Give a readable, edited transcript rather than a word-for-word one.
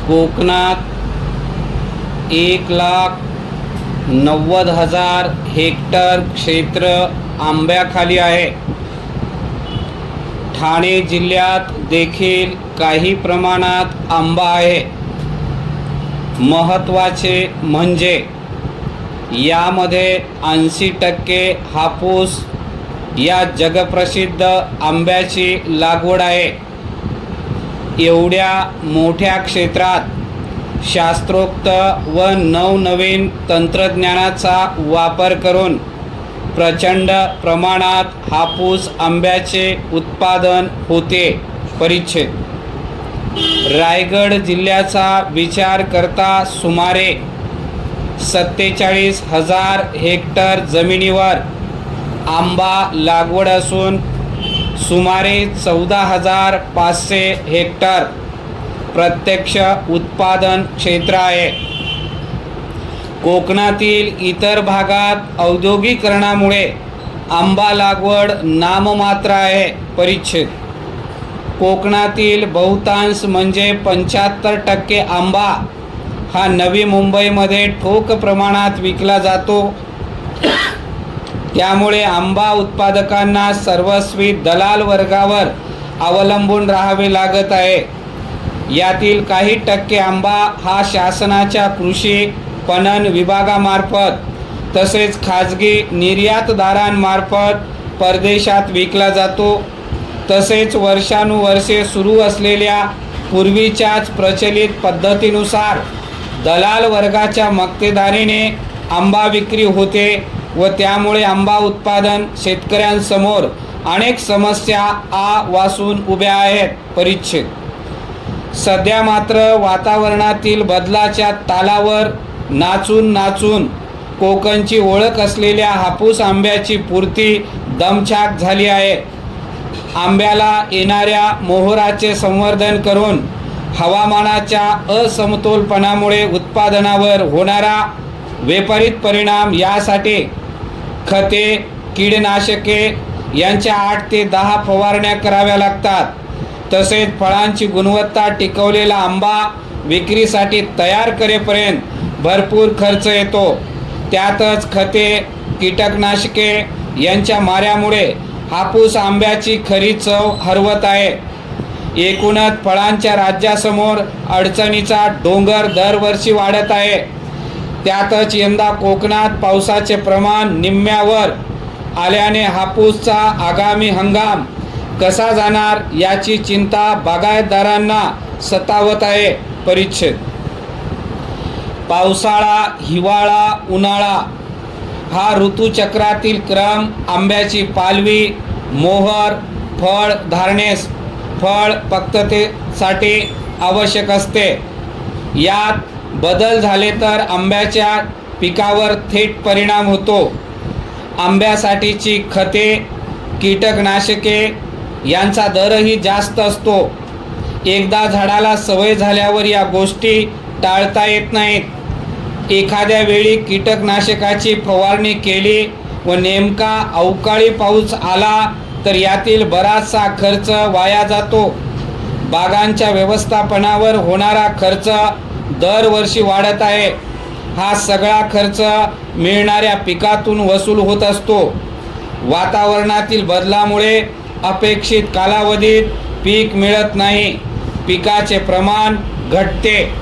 कोकणात 1,90,000 हेक्टर क्षेत्र आंब्याखाली आहे। ठाणे जिल्ह्यात देखील काही प्रमाणात आंबा आहे। महत्त्वाचे म्हणजे यामध्ये 80% हापूस या जगप्रसिद्ध आंब्याची लागवड आहे। एवढ्या मोठ्या क्षेत्रात शास्त्रोक्त व नवनवीन तंत्रज्ञानाचा वापर करून प्रचंड प्रमाणात हापूस आंब्याचे उत्पादन होते। परिच्छेद रायगड जिल्ह्याचा विचार करता सुमारे 47,000 हेक्टर जमिनीवर आंबा लागवड असून सुमारे 14,500 हेक्टर प्रत्यक्ष उत्पादन क्षेत्र आहे। कोकणातील इतर भागात औद्योगिकरणामुळे आंबा लागवड नाममात्र आहे। परिच्छेद कोकणातील बहुतांश म्हणजे 75% आंबा हा नवी मुंबईमध्ये ठोक प्रमाणात विकला जातो। त्यामुळे आंबा उत्पादकांना सर्वस्वी दलाल वर्गावर अवलंबून राहावे लागत आहे। यातील काही टक्के आंबा हा शासनाच्या कृषी पणन विभागामार्फत तसेच खाजगी निर्यातदारांमार्फत परदेशात विकला जातो। तसेच वर्षानुवर्षे सुरू असलेल्या पूर्वीच्याच प्रचलित पद्धतीनुसार दलाल वर्गाच्या मक्तेदारीने आंबा विक्री होते व त्यामुळे आंबा उत्पादन शेतकऱ्यांसमोर अनेक समस्या वासून उभ्या आहेत। परिच्छेद सध्या मात्र वातावरणातील बदलाच्या तालावर नाचून कोकणची ओळख असलेल्या हापूस आंब्याची पूर्ती दमछाक झाली आहे। आंब्याला येणाऱ्या मोहोराचे संवर्धन करून हवामानाच्या असमतोलपणामुळे उत्पादनावर होणारा विपरीत परिणाम यासाठी खते कीडनाशके यांच्या 8 ते 10 फवारण्या कराव्या लागतात। तसेच फळांची गुणवत्ता टिकवलेला आंबा विक्रीसाठी तयार करेपर्यंत भरपूर खर्च येतो। त्यातच खते कीटकनाशके यांच्या माऱ्यामुळे हापूस आंब्याची खरी चव हरवत आहे। एकूणच फळांच्या राज्यासमोर अडचणीचा डोंगर दरवर्षी वाढत आहे। त्यातच यंदा कोकणात पावसाचे प्रमाण निम्म्यावर आल्याने हापूसचा आगामी हंगाम कसा जाणार याची चिंता बागायतदारांना सतावत आहे। परिच्छेद पावसाळा हिवाळा उन्हाळा हा ऋतुचक्रातील क्रम आंब्याची पालवी मोहर फळ धारणेस फळ पक्वतेसाठी आवश्यक असते। यात बदल झाले तर आंब्याच्या पिकावर थेट परिणाम होतो। आंब्यासाठीची खते कीटकनाशके यांचा दरही जास्त असतो। एकदा झाडाला सवय झाल्यावर या गोष्टी टाळता येत नाहीत। एखाद्या वेळी कीटकनाशकाची फवारणी केली व नेमका अवकाळी पाऊस आला तर यातील बराचसा खर्च वाया जातो। बागांच्या व्यवस्थापनावर होणारा खर्च दरवर्षी वाढत आहे। हा सगळा खर्च मिळणाऱ्या पिकातून वसूल होत असतो। वातावरणातील बदलामुळे अपेक्षित कालावधीत पीक मिळत नाही, पिकाचे प्रमाण घटते।